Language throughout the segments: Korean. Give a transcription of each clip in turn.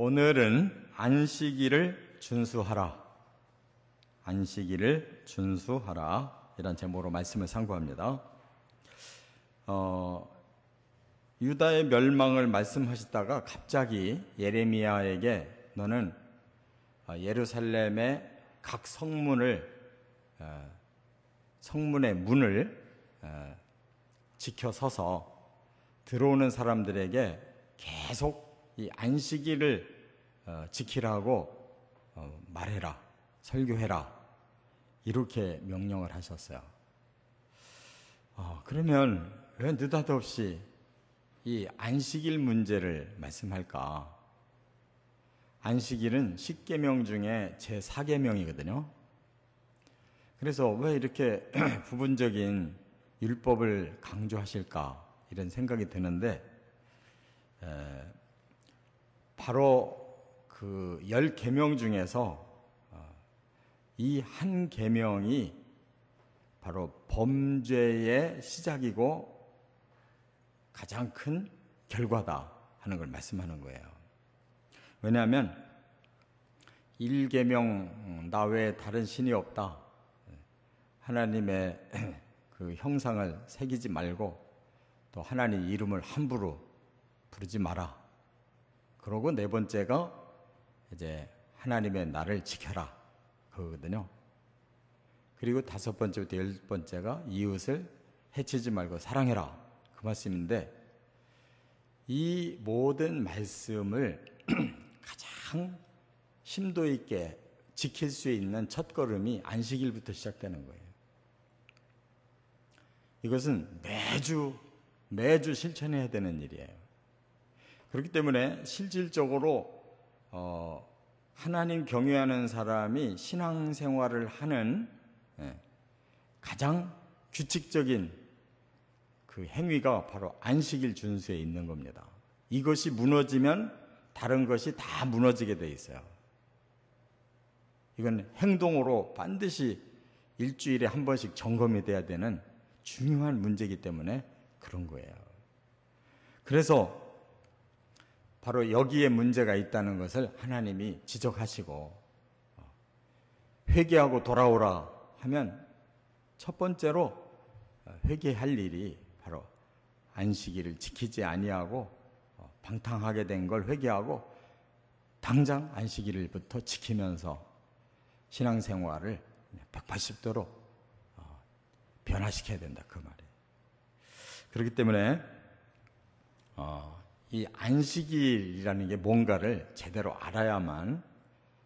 오늘은 안식일을 준수하라. 안식일을 준수하라. 이런 제목으로 말씀을 상고합니다. 유다의 멸망을 말씀하시다가 갑자기 예레미야에게 너는 예루살렘의 각 성문의 문을 지켜서서 들어오는 사람들에게 계속 이 안식일을 지키라고 말해라, 설교해라, 이렇게 명령을 하셨어요. 그러면 왜 느닷없이 이 안식일 문제를 말씀할까? 안식일은 10계명 중에 제4계명이거든요. 그래서 왜 이렇게 부분적인 율법을 강조하실까? 이런 생각이 드는데, 바로 그 10계명 중에서 이 한 계명이 바로 범죄의 시작이고 가장 큰 결과다 하는 걸 말씀하는 거예요. 왜냐하면 1계명 나 외에 다른 신이 없다, 하나님의 그 형상을 새기지 말고 또 하나님 이름을 함부로 부르지 마라, 그러고 네 번째가 이제 하나님의 나를 지켜라, 그거거든요. 그리고 5번째부터 10번째가 이웃을 해치지 말고 사랑해라, 그 말씀인데, 이 모든 말씀을 가장 심도 있게 지킬 수 있는 첫걸음이 안식일부터 시작되는 거예요. 이것은 매주 실천해야 되는 일이에요. 그렇기 때문에 실질적으로 하나님 경외하는 사람이 신앙생활을 하는 가장 규칙적인 그 행위가 바로 안식일 준수에 있는 겁니다. 이것이 무너지면 다른 것이 다 무너지게 돼 있어요. 이건 행동으로 반드시 일주일에 한 번씩 점검이 돼야 되는 중요한 문제이기 때문에 그런 거예요. 그래서 바로 여기에 문제가 있다는 것을 하나님이 지적하시고, 회개하고 돌아오라 하면 첫 번째로 회개할 일이 바로 안식일을 지키지 아니하고 방탕하게 된 걸 회개하고 당장 안식일부터 지키면서 신앙생활을 180도로 변화시켜야 된다, 그 말이에요. 그렇기 때문에 이 안식일이라는 게 뭔가를 제대로 알아야만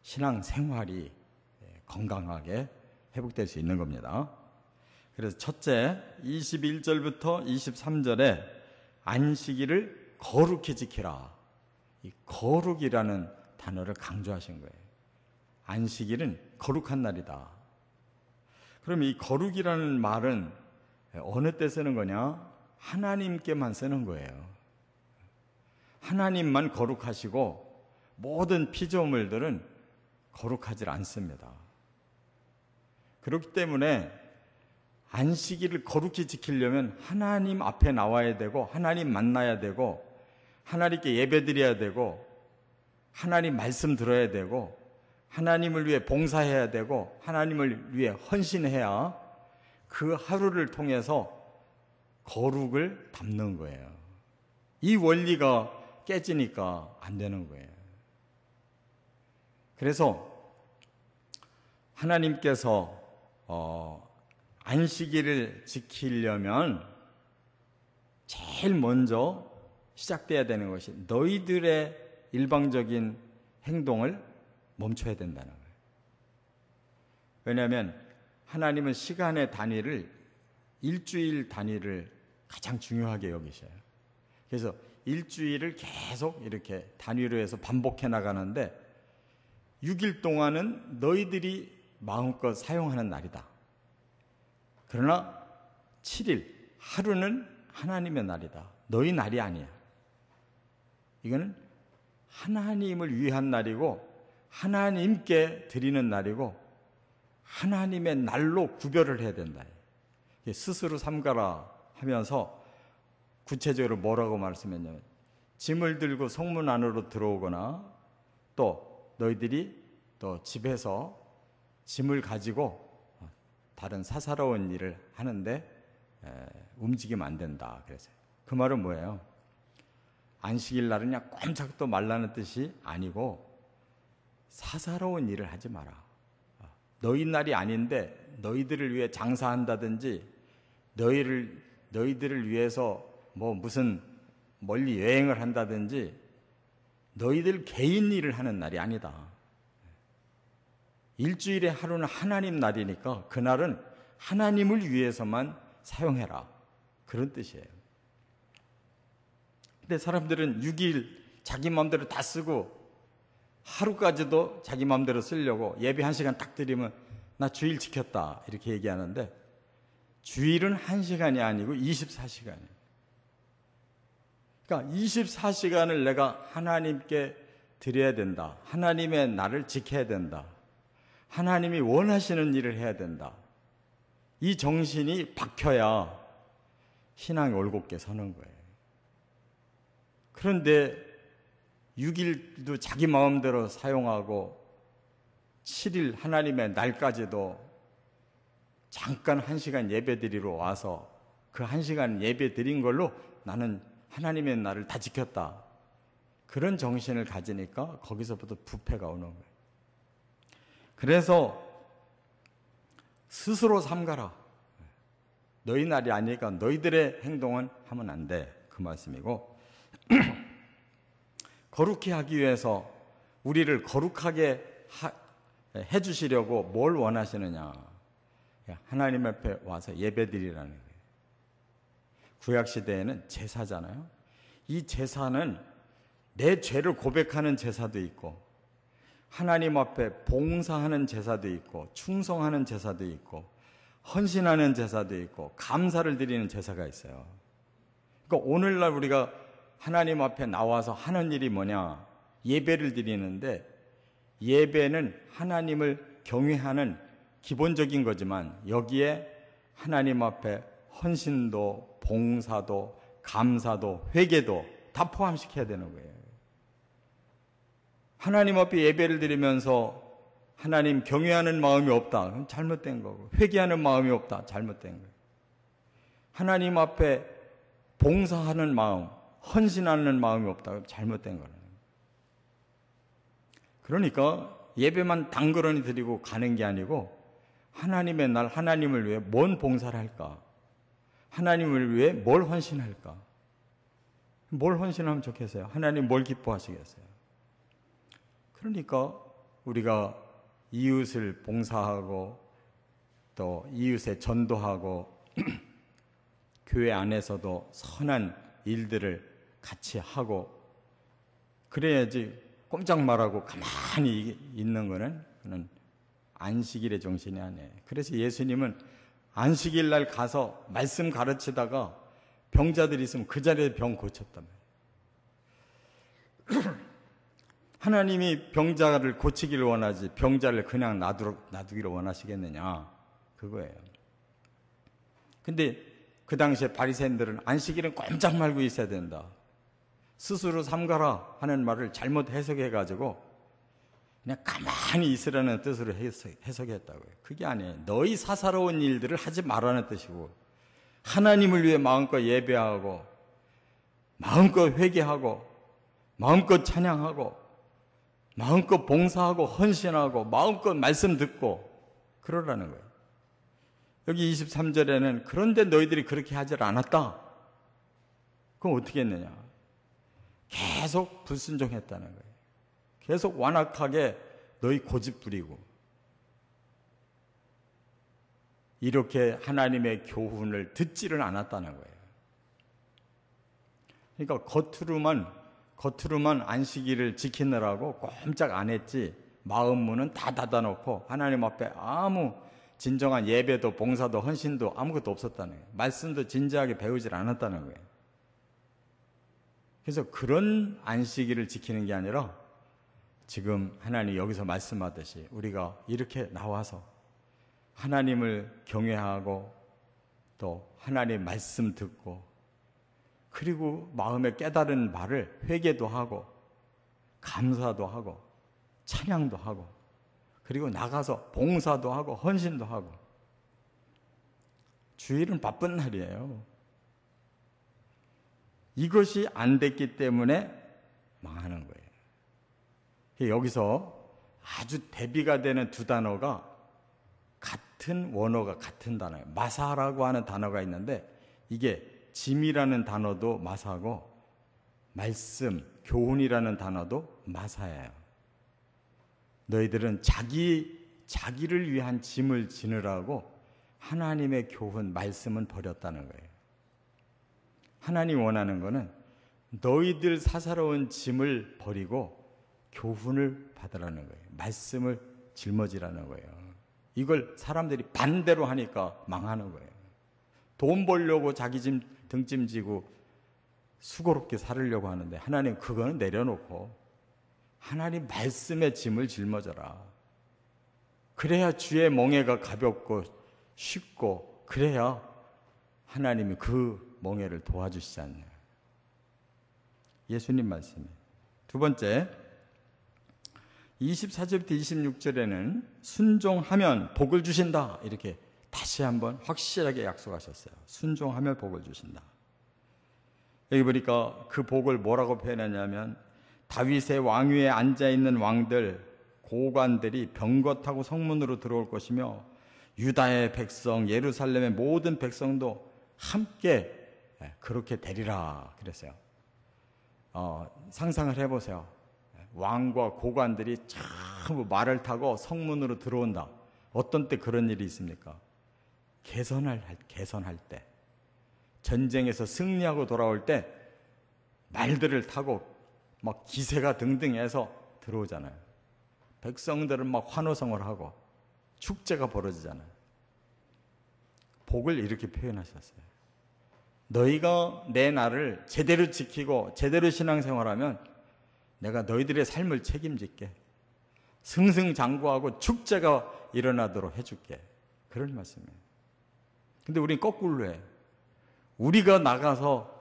신앙생활이 건강하게 회복될 수 있는 겁니다. 그래서 첫째, 21절부터 23절에 안식일을 거룩히 지키라, 이 거룩이라는 단어를 강조하신 거예요. 안식일은 거룩한 날이다. 그럼 이 거룩이라는 말은 어느 때 쓰는 거냐? 하나님께만 쓰는 거예요. 하나님만 거룩하시고 모든 피조물들은 거룩하지 않습니다. 그렇기 때문에 안식일을 거룩히 지키려면 하나님 앞에 나와야 되고, 하나님 만나야 되고, 하나님께 예배드려야 되고, 하나님 말씀 들어야 되고, 하나님을 위해 봉사해야 되고, 하나님을 위해 헌신해야 그 하루를 통해서 거룩을 담는 거예요. 이 원리가 깨지니까 안 되는 거예요. 그래서 하나님께서 안식일을 지키려면 제일 먼저 시작돼야 되는 것이 너희들의 일방적인 행동을 멈춰야 된다는 거예요. 왜냐하면 하나님은 시간의 단위를, 일주일 단위를 가장 중요하게 여기셔요. 그래서 일주일을 계속 이렇게 단위로 해서 반복해 나가는데 6일 동안은 너희들이 마음껏 사용하는 날이다. 그러나 7일, 하루는 하나님의 날이다. 너희 날이 아니야. 이거는 하나님을 위한 날이고 하나님께 드리는 날이고 하나님의 날로 구별을 해야 된다. 스스로 삼가라 하면서 구체적으로 뭐라고 말씀했냐면, 짐을 들고 성문 안으로 들어오거나 또 너희들이 또 집에서 짐을 가지고 다른 사사로운 일을 하는데 움직이면 안 된다 그랬어요. 그 말은 뭐예요? 안식일 날은 그냥 꼼짝도 말라는 뜻이 아니고 사사로운 일을 하지 마라. 너희 날이 아닌데 너희들을 위해 장사한다든지 너희들을 위해서 뭐 무슨 멀리 여행을 한다든지 너희들 개인 일을 하는 날이 아니다. 일주일에 하루는 하나님 날이니까 그날은 하나님을 위해서만 사용해라. 그런 뜻이에요. 근데 사람들은 6일 자기 마음대로 다 쓰고 하루까지도 자기 마음대로 쓰려고 예배 1시간 딱 드리면 나 주일 지켰다 이렇게 얘기하는데 주일은 1시간이 아니고 24시간이에요. 그러니까 24시간을 내가 하나님께 드려야 된다. 하나님의 나를 지켜야 된다. 하나님이 원하시는 일을 해야 된다. 이 정신이 박혀야 신앙이 올곧게 서는 거예요. 그런데 6일도 자기 마음대로 사용하고 7일 하나님의 날까지도 잠깐 1시간 예배 드리러 와서 그 1시간 예배 드린 걸로 나는 하나님의 날을 다 지켰다. 그런 정신을 가지니까 거기서부터 부패가 오는 거예요. 그래서 스스로 삼가라. 너희 날이 아니니까 너희들의 행동은 하면 안 돼. 그 말씀이고 거룩히 하기 위해서 우리를 거룩하게 해주시려고 뭘 원하시느냐. 하나님 앞에 와서 예배드리라는 거예요. 구약시대에는 제사잖아요. 이 제사는 내 죄를 고백하는 제사도 있고 하나님 앞에 봉사하는 제사도 있고 충성하는 제사도 있고 헌신하는 제사도 있고 감사를 드리는 제사가 있어요. 그러니까 오늘날 우리가 하나님 앞에 나와서 하는 일이 뭐냐? 예배를 드리는데 예배는 하나님을 경외하는 기본적인 거지만 여기에 하나님 앞에 헌신도 봉사도 감사도 회개도 다 포함시켜야 되는 거예요. 하나님 앞에 예배를 드리면서 하나님 경외하는 마음이 없다. 그럼 잘못된 거고 회개하는 마음이 없다. 잘못된 거예요. 하나님 앞에 봉사하는 마음, 헌신하는 마음이 없다. 그럼 잘못된 거예요. 그러니까 예배만 당그러니 드리고 가는 게 아니고 하나님의 날 하나님을 위해 뭔 봉사를 할까? 하나님을 위해 뭘 헌신할까? 뭘 헌신하면 좋겠어요? 하나님 뭘 기뻐하시겠어요? 그러니까 우리가 이웃을 봉사하고 또 이웃에 전도하고 교회 안에서도 선한 일들을 같이 하고 그래야지 꼼짝 말하고 가만히 있는 거는 그는 안식일의 정신이 아니에요. 그래서 예수님은 안식일 날 가서 말씀 가르치다가 병자들이 있으면 그 자리에 병 고쳤단 말이에요. 하나님이 병자를 고치기를 원하지 병자를 그냥 놔두기를 원하시겠느냐 그거예요. 근데 그 당시에 바리새인들은 안식일은 꼼짝 말고 있어야 된다. 스스로 삼가라 하는 말을 잘못 해석해가지고 그냥 가만히 있으라는 뜻으로 해석했다고요. 그게 아니에요. 너희 사사로운 일들을 하지 말라는 뜻이고 하나님을 위해 마음껏 예배하고 마음껏 회개하고 마음껏 찬양하고 마음껏 봉사하고 헌신하고 마음껏 말씀 듣고 그러라는 거예요. 여기 23절에는 그런데 너희들이 그렇게 하질 않았다. 그럼 어떻게 했느냐? 계속 불순종했다는 거예요. 계속 완악하게 너희 고집 부리고 이렇게 하나님의 교훈을 듣지를 않았다는 거예요. 그러니까 겉으로만 안식일을 지키느라고 꼼짝 안 했지 마음 문은 다 닫아놓고 하나님 앞에 아무 진정한 예배도 봉사도 헌신도 아무것도 없었다는 거예요. 말씀도 진지하게 배우질 않았다는 거예요. 그래서 그런 안식일을 지키는 게 아니라 지금 하나님 여기서 말씀하듯이 우리가 이렇게 나와서 하나님을 경외하고 또 하나님 말씀 듣고 그리고 마음에 깨달은 말을 회개도 하고 감사도 하고 찬양도 하고, 그리고 나가서 봉사도 하고 헌신도 하고. 주일은 바쁜 날이에요. 이것이 안 됐기 때문에 망하는 거예요. 여기서 아주 대비가 되는 두 단어가 같은 원어가 같은 단어예요. 마사라고 하는 단어가 있는데, 이게 짐이라는 단어도 마사고 말씀, 교훈이라는 단어도 마사예요. 너희들은 자기를 위한 짐을 지느라고 하나님의 교훈, 말씀은 버렸다는 거예요. 하나님 원하는 거는 너희들 사사로운 짐을 버리고 교훈을 받으라는 거예요. 말씀을 짊어지라는 거예요. 이걸 사람들이 반대로 하니까 망하는 거예요. 돈 벌려고 자기 짐 등짐지고 수고롭게 살으려고 하는데, 하나님 그거는 내려놓고 하나님 말씀의 짐을 짊어져라. 그래야 주의 멍에가 가볍고 쉽고, 그래야 하나님이 그 멍에를 도와주시지 않나요? 예수님 말씀이에요. 두 번째, 24절부터 26절에는 순종하면 복을 주신다, 이렇게 다시 한번 확실하게 약속하셨어요. 순종하면 복을 주신다. 여기 보니까 그 복을 뭐라고 표현하냐면, 다윗의 왕위에 앉아있는 왕들, 고관들이 병거타고 성문으로 들어올 것이며 유다의 백성, 예루살렘의 모든 백성도 함께 그렇게 되리라 그랬어요. 상상을 해보세요. 왕과 고관들이 전부 말을 타고 성문으로 들어온다. 어떤 때 그런 일이 있습니까? 개선할 때, 전쟁에서 승리하고 돌아올 때 말들을 타고 막 기세가 등등해서 들어오잖아요. 백성들은 막 환호성을 하고 축제가 벌어지잖아요. 복을 이렇게 표현하셨어요. 너희가 내 날을 제대로 지키고 제대로 신앙생활하면 내가 너희들의 삶을 책임질게. 승승장구하고 축제가 일어나도록 해줄게. 그런 말씀이에요. 근데 우리는 거꾸로 해. 우리가 나가서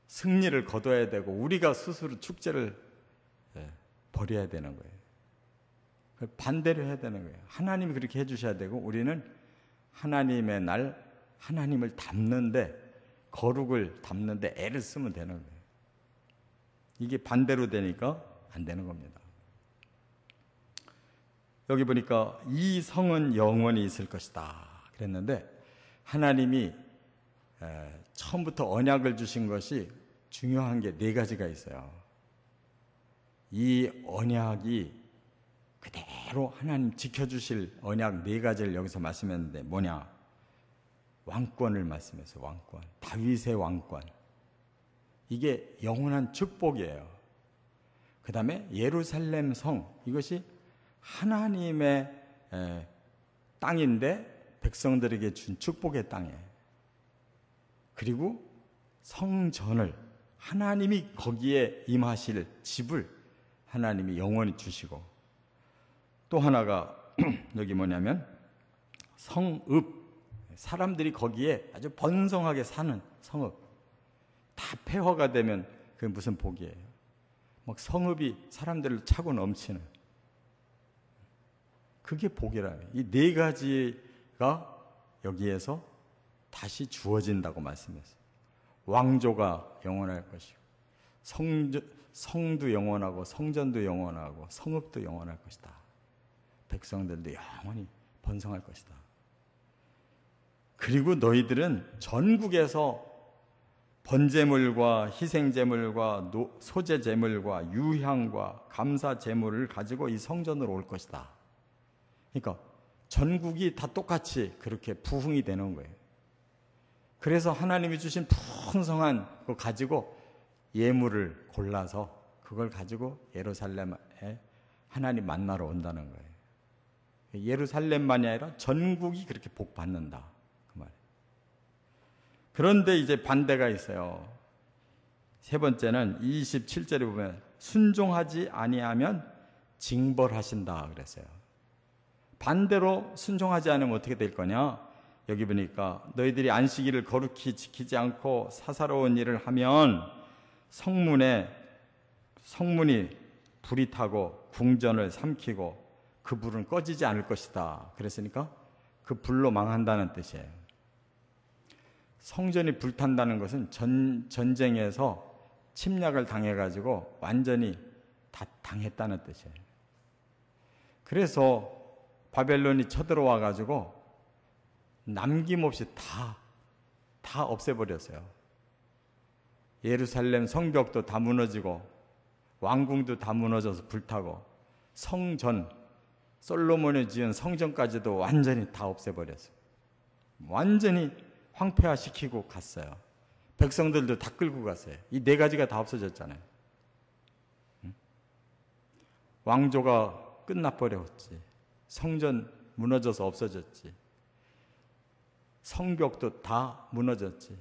승리를 거둬야 되고 우리가 스스로 축제를 벌여야 되는 거예요. 반대로 해야 되는 거예요. 하나님이 그렇게 해주셔야 되고, 우리는 하나님의 날, 하나님을 담는데, 거룩을 담는데 애를 쓰면 되는 거예요. 이게 반대로 되니까 안 되는 겁니다. 여기 보니까 이 성은 영원히 있을 것이다 그랬는데, 하나님이 처음부터 언약을 주신 것이 중요한 게 네 가지가 있어요. 이 언약이 그대로 하나님 지켜주실 언약 네 가지를 여기서 말씀했는데, 뭐냐? 왕권을 말씀했어요. 왕권, 다윗의 왕권. 이게 영원한 축복이에요. 그 다음에 예루살렘 성, 이것이 하나님의 땅인데 백성들에게 준 축복의 땅이에요. 그리고 성전을, 하나님이 거기에 임하실 집을 하나님이 영원히 주시고, 또 하나가 여기 뭐냐면 성읍, 사람들이 거기에 아주 번성하게 사는 성읍. 다 폐허가 되면 그게 무슨 복이에요? 막 성읍이 사람들을 차고 넘치는, 그게 복이라요. 이 네 가지가 여기에서 다시 주어진다고 말씀했어요. 왕조가 영원할 것이고, 성도 영원하고, 성전도 영원하고, 성읍도 영원할 것이다. 백성들도 영원히 번성할 것이다. 그리고 너희들은 전국에서 번제물과 희생제물과 소제제물과 유향과 감사제물을 가지고 이 성전으로 올 것이다. 그러니까 전국이 다 똑같이 그렇게 부흥이 되는 거예요. 그래서 하나님이 주신 풍성한 거 가지고 예물을 골라서 그걸 가지고 예루살렘에 하나님 만나러 온다는 거예요. 예루살렘만이 아니라 전국이 그렇게 복 받는다, 그 말이에요. 그런데 이제 반대가 있어요. 세 번째는 27절에 보면 순종하지 아니하면 징벌하신다 그랬어요. 반대로 순종하지 않으면 어떻게 될 거냐? 여기 보니까 너희들이 안식일을 거룩히 지키지 않고 사사로운 일을 하면 성문이 불이 타고 궁전을 삼키고 그 불은 꺼지지 않을 것이다. 그랬으니까 그 불로 망한다는 뜻이에요. 성전이 불탄다는 것은 전쟁에서 침략을 당해가지고 완전히 다 당했다는 뜻이에요. 그래서 바벨론이 쳐들어와가지고 남김없이 다 없애버렸어요. 예루살렘 성벽도 다 무너지고 왕궁도 다 무너져서 불타고 성전, 솔로몬이 지은 성전까지도 완전히 다 없애버렸어요. 완전히 황폐화시키고 갔어요. 백성들도 다 끌고 갔어요. 이 네 가지가 다 없어졌잖아요. 왕조가 끝나버렸지. 성전 무너져서 없어졌지. 성벽도 다 무너졌지.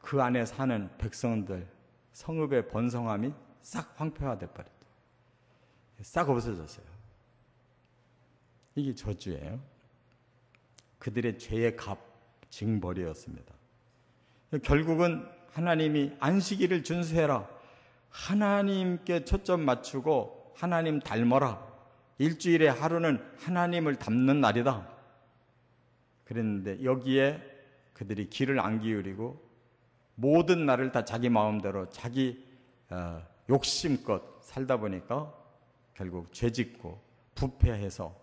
그 안에 사는 백성들, 성읍의 번성함이 싹 황폐화돼 버렸죠. 싹 없어졌어요. 이게 저주예요. 그들의 죄의 값, 징벌이었습니다. 결국은 하나님이 안식일을 준수해라. 하나님께 초점 맞추고 하나님 닮아라. 일주일의 하루는 하나님을 닮는 날이다. 그랬는데 여기에 그들이 귀를 안 기울이고 모든 날을 다 자기 마음대로 자기 욕심껏 살다 보니까 결국 죄짓고 부패해서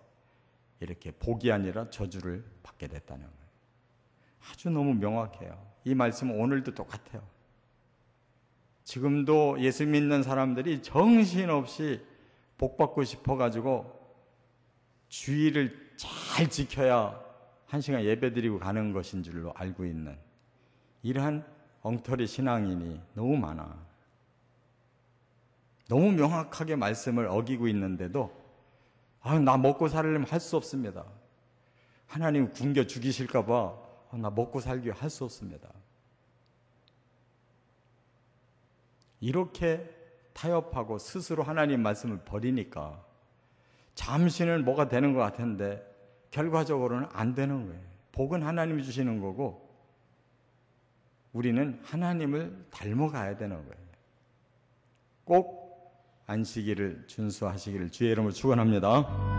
이렇게 복이 아니라 저주를 받게 됐다는 거예요. 아주 너무 명확해요. 이 말씀은 오늘도 똑같아요. 지금도 예수 믿는 사람들이 정신없이 복받고 싶어가지고 주의를 잘 지켜야 한 시간 예배드리고 가는 것인 줄로 알고 있는 이러한 엉터리 신앙인이 너무 많아. 너무 명확하게 말씀을 어기고 있는데도 나 먹고 살려면 할 수 없습니다. 하나님 굶겨 죽이실까 봐 나 먹고 살기 할 수 없습니다. 이렇게 타협하고 스스로 하나님 말씀을 버리니까 잠시는 뭐가 되는 것 같은데 결과적으로는 안 되는 거예요. 복은 하나님이 주시는 거고 우리는 하나님을 닮아가야 되는 거예요. 꼭 안식일을 준수하시기를 주의 이름으로 축원합니다.